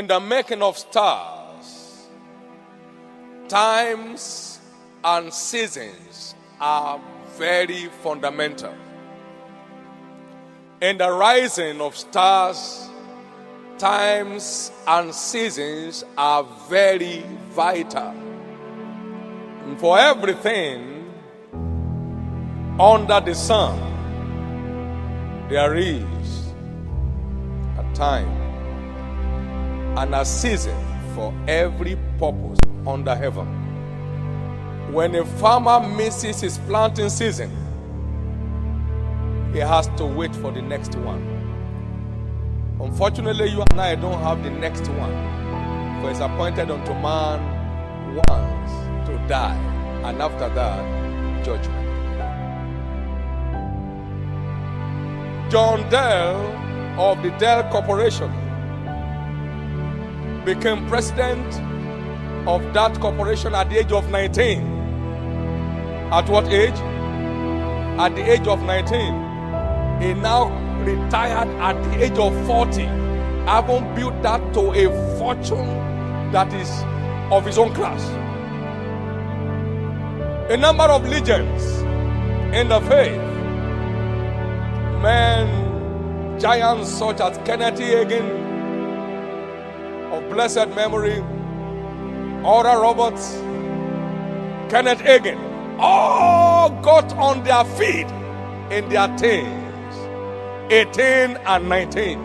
In the making of stars, times and seasons are very fundamental. In the rising of stars, times and seasons are very vital. And for everything under the sun, there is a time and a season for every purpose under heaven. When a farmer misses his planting season, he has to wait for the next one. Unfortunately, you and I don't have the next one, for it's appointed unto man once to die, and after that, judgment. John Dell of the Dell Corporation became president of that corporation at the age of 19. At what age? At the age of 19. He now retired at the age of 40, having built that to a fortune that is of his own class. A number of legends in the faith, men, giants such as Kenneth Hagin, of blessed memory, Oral Roberts, Kenneth Hagin, all got on their feet in their teens, 18 and 19.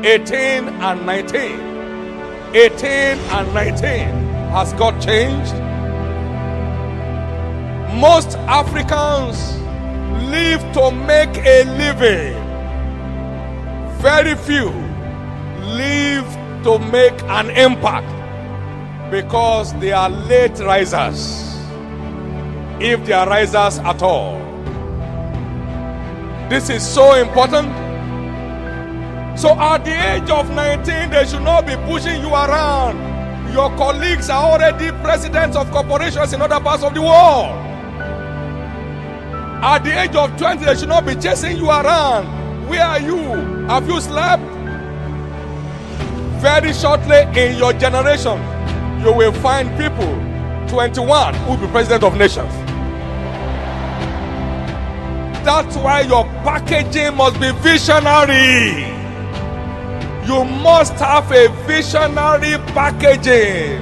18 and 19. 18 and 19. Has God changed? Most Africans live to make a living. Very few live to make an impact because they are late risers, if they are risers at all. This is so important. So at the age of 19, they should not be pushing you around. Your colleagues are already presidents of corporations in other parts of the world. At the age of 20, they should not be chasing you around. Where are you? Have you slept? Very shortly in your generation, you will find people 21 who will be president of nations. That's why your packaging must be visionary. You must have a visionary packaging.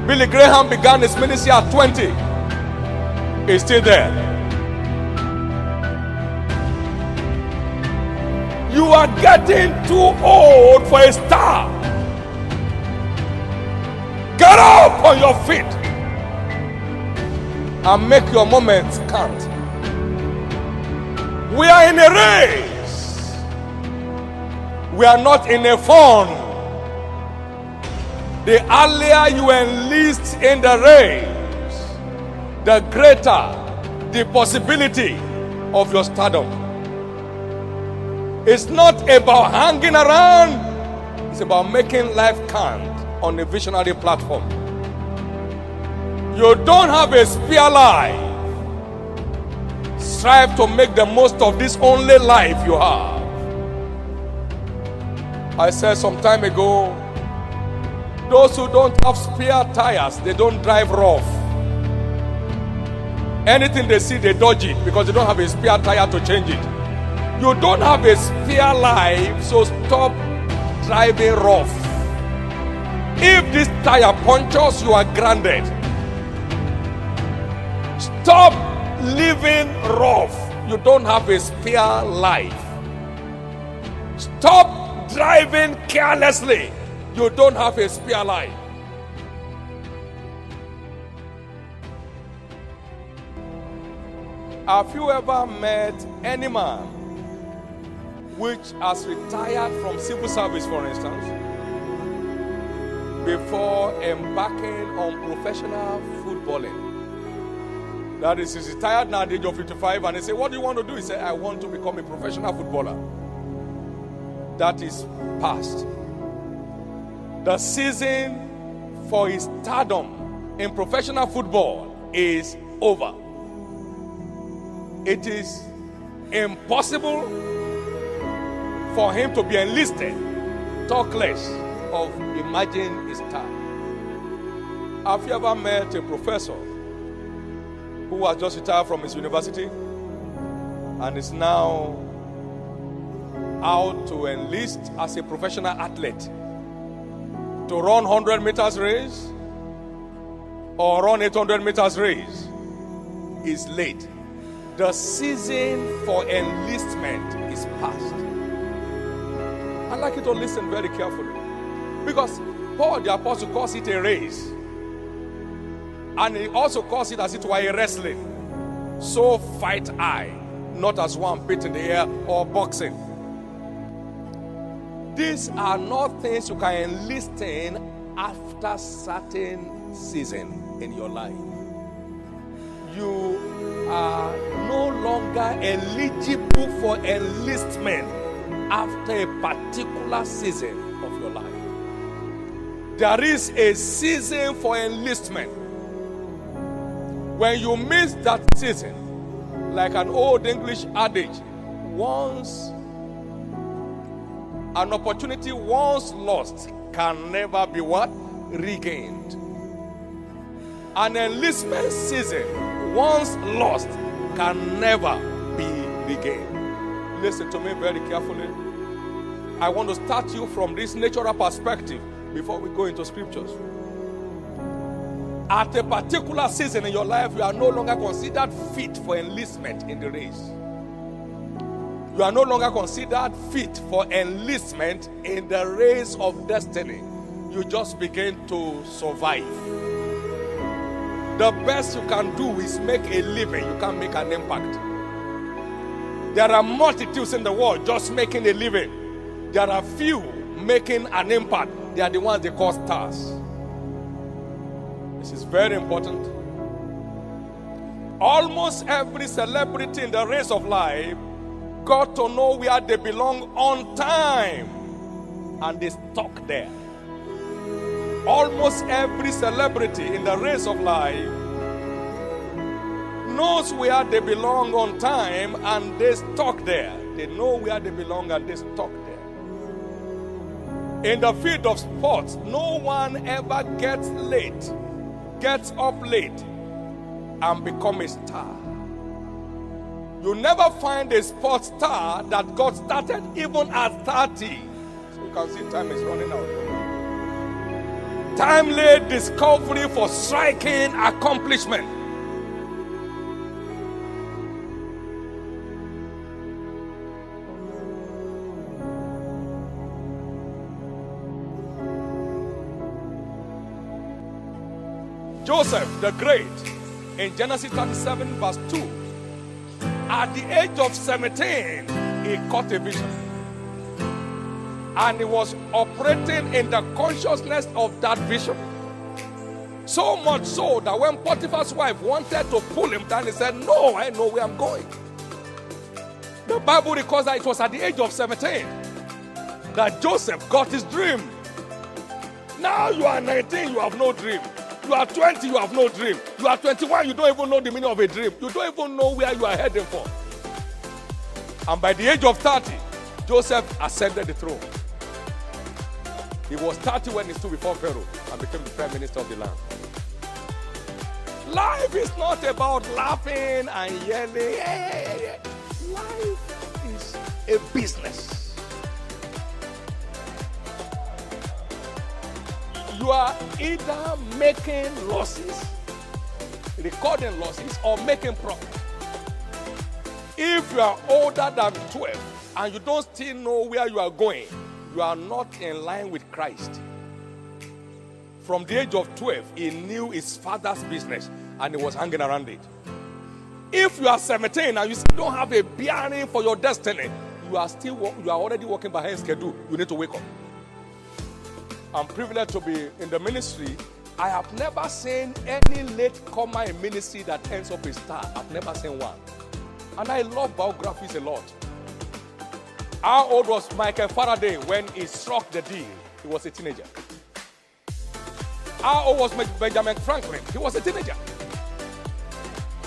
Billy Graham began his ministry at 20. He's still there. You are getting too old for a star. Get up on your feet and make your moments count. We are in a race. We are not in a fun. The earlier you enlist in the race, the greater the possibility of your stardom. It's not about hanging around. It's about making life count on a visionary platform. You don't have a spare life. Strive to make the most of this only life you have. I said some time ago, those who don't have spare tires, they don't drive rough. Anything they see, they dodge it because they don't have a spare tire to change it. You don't have a spare life, so stop driving rough. If this tire punctures, you are grounded. Stop living rough. You don't have a spare life. Stop driving carelessly. You don't have a spare life. Have you ever met any man which has retired from civil service, for instance, before embarking on professional footballing? That is, he's retired now at the age of 55, and they say, what do you want to do? He said, I want to become a professional footballer. That is past. The season for his stardom in professional football is over. It is impossible for him to be enlisted, talk less of imagine a star. Have you ever met a professor who has just retired from his university and is now out to enlist as a professional athlete to run 100 meters race or run 800 meters race? Is late. The season for enlistment is past. I'd like you to listen very carefully, because Paul the apostle calls it a race, and he also calls it as it were a wrestling. So fight I, not as one bit in the air or boxing. These are not things you can enlist in after certain season in your life. You are no longer eligible for enlistment after a particular season of your life. There is a season for enlistment. When you miss that season, like an old English adage, once an opportunity once lost can never be what? Regained. An enlistment season once lost can never be regained. Listen to me very carefully. I want to start you from this natural perspective before we go into scriptures. At a particular season in your life, you are no longer considered fit for enlistment in the race. You are no longer considered fit for enlistment in the race of destiny. You just begin to survive. The best you can do is make a living. You can't make an impact. There are multitudes in the world just making a living. There are few making an impact. They are the ones they call stars. This is very important. Almost every celebrity in the race of life got to know where they belong on time, and they stuck there. Almost every celebrity in the race of life knows where they belong on time, and they stuck there. They know where they belong and they stuck there. In the field of sports, no one ever gets up late and become a star. You never find a sports star that got started even at 30. So you can see time is running out. Timely discovery for striking accomplishment. Joseph the Great, in Genesis 37 verse 2, at the age of 17, he caught a vision. And he was operating in the consciousness of that vision. So much so that when Potiphar's wife wanted to pull him down, he said, "No, I know where I'm going." The Bible records that it was at the age of 17 that Joseph got his dream. Now you are 19, you have no dream. You are 20, you have no dream. You are 21, you don't even know the meaning of a dream. You don't even know where you are heading for. And by the age of 30, Joseph ascended the throne. He was 30 when he stood before Pharaoh and became the prime minister of the land. Life is not about laughing and yelling. Life is a business. You are either making losses, recording losses, or making profit. If you are older than 12 and you don't still know where you are going, you are not in line with Christ. From the age of 12, he knew his father's business and he was hanging around it. If you are 17 and you still don't have a bearing for your destiny, you are already working behind schedule. You need to wake up. I'm privileged to be in the ministry. I have never seen any late comer in ministry that ends up a star. I've never seen one. And I love biographies a lot. How old was Michael Faraday when he struck the deal? He was a teenager. How old was Benjamin Franklin? He was a teenager.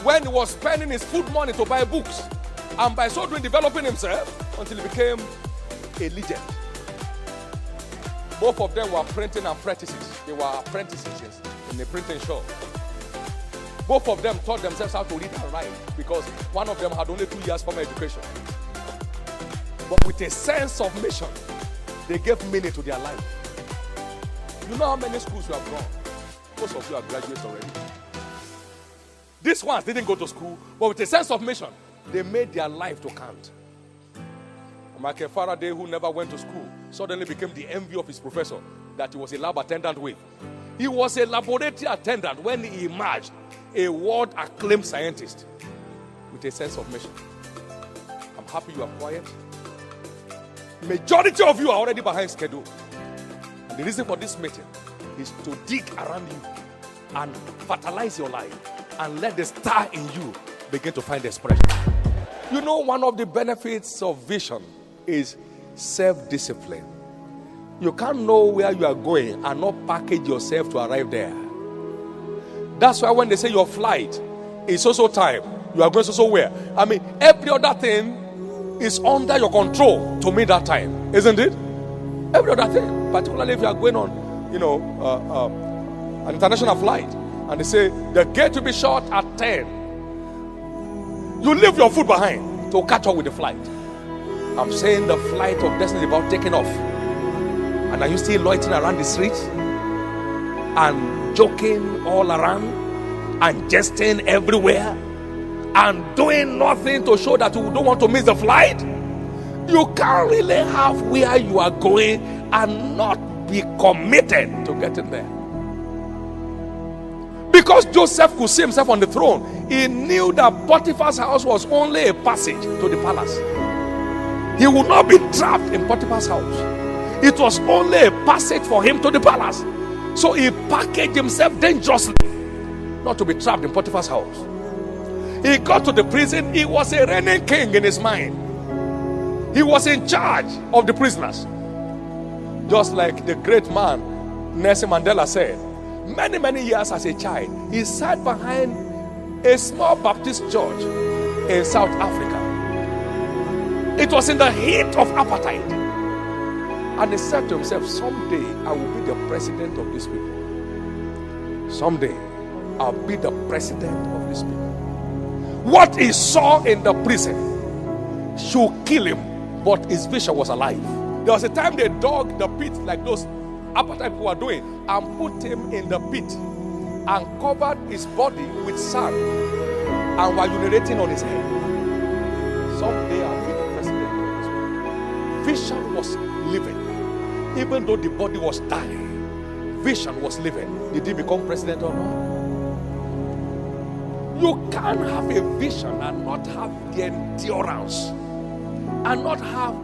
When he was spending his food money to buy books, and by so doing developing himself until he became a legend. Both of them were printing apprentices. They were apprentices in the printing shop. Both of them taught themselves how to read and write because one of them had only 2 years formal education. But with a sense of mission, they gave meaning to their life. You know how many schools you have gone? Most of you are graduates already. These ones didn't go to school, but with a sense of mission, they made their life to count. Michael Faraday, who never went to school, suddenly became the envy of his professor that he was a lab attendant with. He was a laboratory attendant when he emerged, a world-acclaimed scientist with a sense of mission. I'm happy you are quiet. Majority of you are already behind schedule. And the reason for this meeting is to dig around you and fertilize your life and let the star in you begin to find expression. You know, one of the benefits of vision is self-discipline. You can't know where you are going and not package yourself to arrive there. That's why when they say your flight is so time, you are going so where. I mean, every other thing is under your control to meet that time, isn't it? Every other thing, particularly if you are going on, an international flight, and they say the gate will be shut at 10. You leave your food behind to catch up with the flight. I'm saying the flight of destiny is about taking off. And are you still loitering around the streets and joking all around and jesting everywhere and doing nothing to show that you don't want to miss the flight? You can't really have where you are going and not be committed to getting there. Because Joseph could see himself on the throne, he knew that Potiphar's house was only a passage to the palace. He would not be trapped in Potiphar's house. It was only a passage for him to the palace. So he packaged himself dangerously, not to be trapped in Potiphar's house. He got to the prison. He was a reigning king in his mind. He was in charge of the prisoners. Just like the great man Nelson Mandela said, many years as a child, he sat behind a small Baptist church in South Africa. It was in the heat of apartheid. And he said to himself, someday I will be the president of these people. Someday I'll be the president of these people. What he saw in the prison should kill him, but his vision was alive. There was a time they dug the pit like those apartheid people were doing and put him in the pit and covered his body with sand and were urinating on his head. Someday I'll be the president of this people. Vision was living. Even though the body was dying, vision was living. Did he become president or not? You can't have a vision and not have the endurance and not have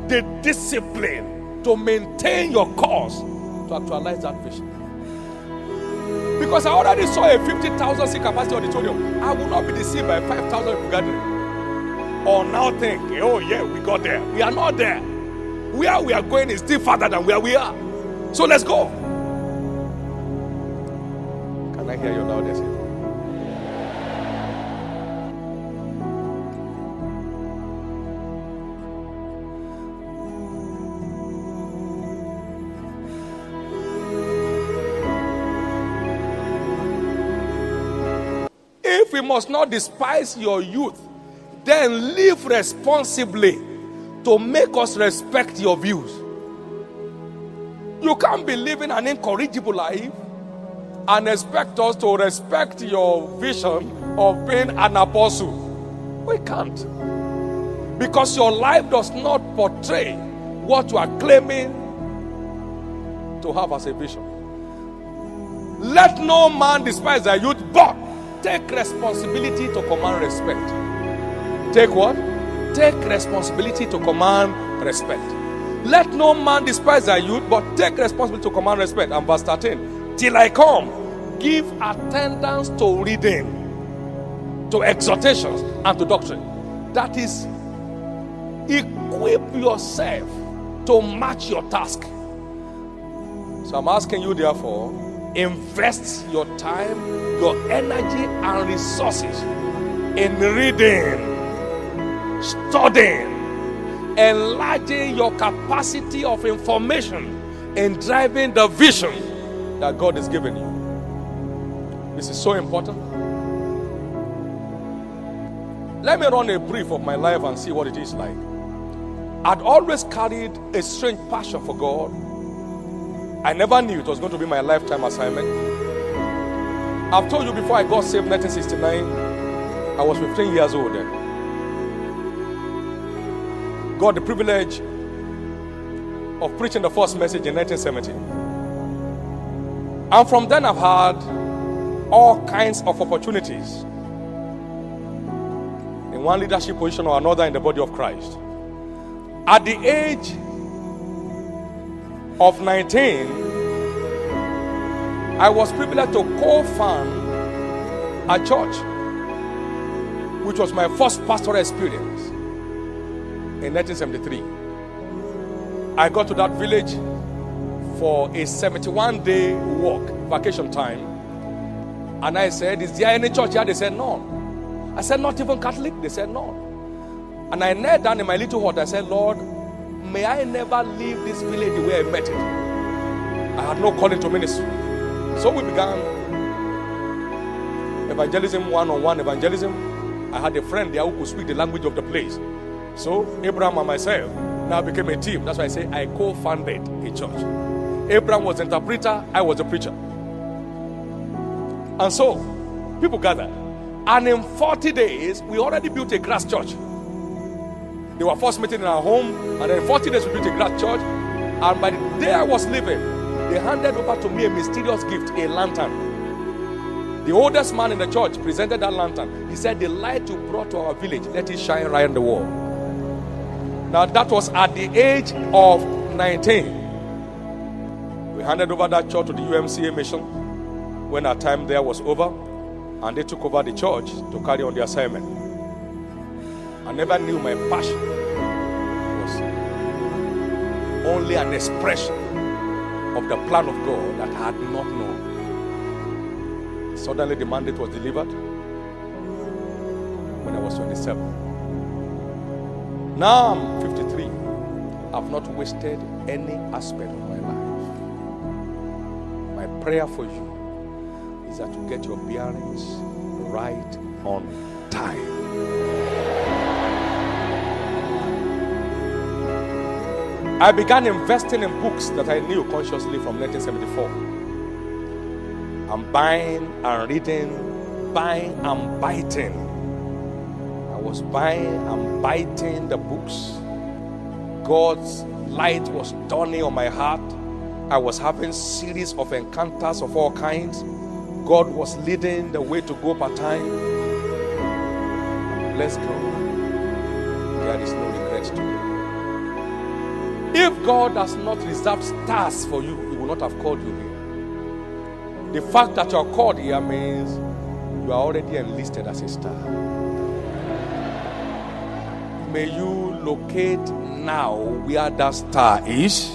the discipline to maintain your course to actualize that vision. Because I already saw a 50,000 seat capacity auditorium. I will not be deceived by 5,000 people gathering. Or now think, oh yeah, we got there. We are not there. Where we are going is still farther than where we are. So let's go. Can I hear you loudest? If we must not despise your youth, then live responsibly to make us respect your views. You can't be living an incorrigible life and expect us to respect your vision of being an apostle. We can't. Because your life does not portray what you are claiming to have as a vision. Let no man despise thy youth, but take responsibility to command respect. Take what? Take responsibility to command respect. Let no man despise thy youth, but take responsibility to command respect. And verse 13, till I come, give attendance to reading, to exhortations, and to doctrine. That is, equip yourself to match your task. So I'm asking you, therefore, invest your time, your energy, and resources in reading, studying, enlarging your capacity of information and driving the vision that God is giving you. This is so important. Let me run a brief of my life and see what it is like. I'd always carried a strange passion for God. I never knew it was going to be my lifetime assignment. I've told you before I got saved in 1969, I was 15 years old then. Got the privilege of preaching the first message in 1970. And from then I've had all kinds of opportunities in one leadership position or another in the body of Christ. At the age of 19, I was privileged to co-found a church, which was my first pastoral experience in 1973. I got to that village for a 71-day walk, vacation time. And I said, is there any church here? They said, no. I said, not even Catholic? They said, no. And I knelt down in my little hut. I said, Lord, may I never leave this village the way I met it. I had no calling to ministry. So we began evangelism, one-on-one evangelism. I had a friend there who could speak the language of the place. So Abraham and myself now became a team. That's why I say I co-founded a church. Abraham was the interpreter, I was the preacher. And so people gathered. And in 40 days, we already built a grass church. They were first meeting in our home, and then in 40 days we built a grass church. And by the day I was leaving, they handed over to me a mysterious gift, a lantern. The oldest man in the church presented that lantern. He said, the light you brought to our village, let it shine right on the wall. Now that was at the age of 19. We handed over that church to the UMCA mission when our time there was over, and they took over the church to carry on the assignment. I never knew my passion was only an expression of the plan of God that I had not known. Suddenly the mandate was delivered when I was 27. Now I'm 53. I've not wasted any aspect of my life. My prayer for you is that you get your bearings right on time. I began investing in books that I knew consciously from 1974. I'm buying and reading, buying and biting. I was buying and biting the books. God's light was dawning on my heart. I was having series of encounters of all kinds. God was leading the way to go part-time. Bless God. There is no regret today. If God has not reserved stars for you, He will not have called you here. The fact that you are called here means you are already enlisted as a star. May you locate now where that star is.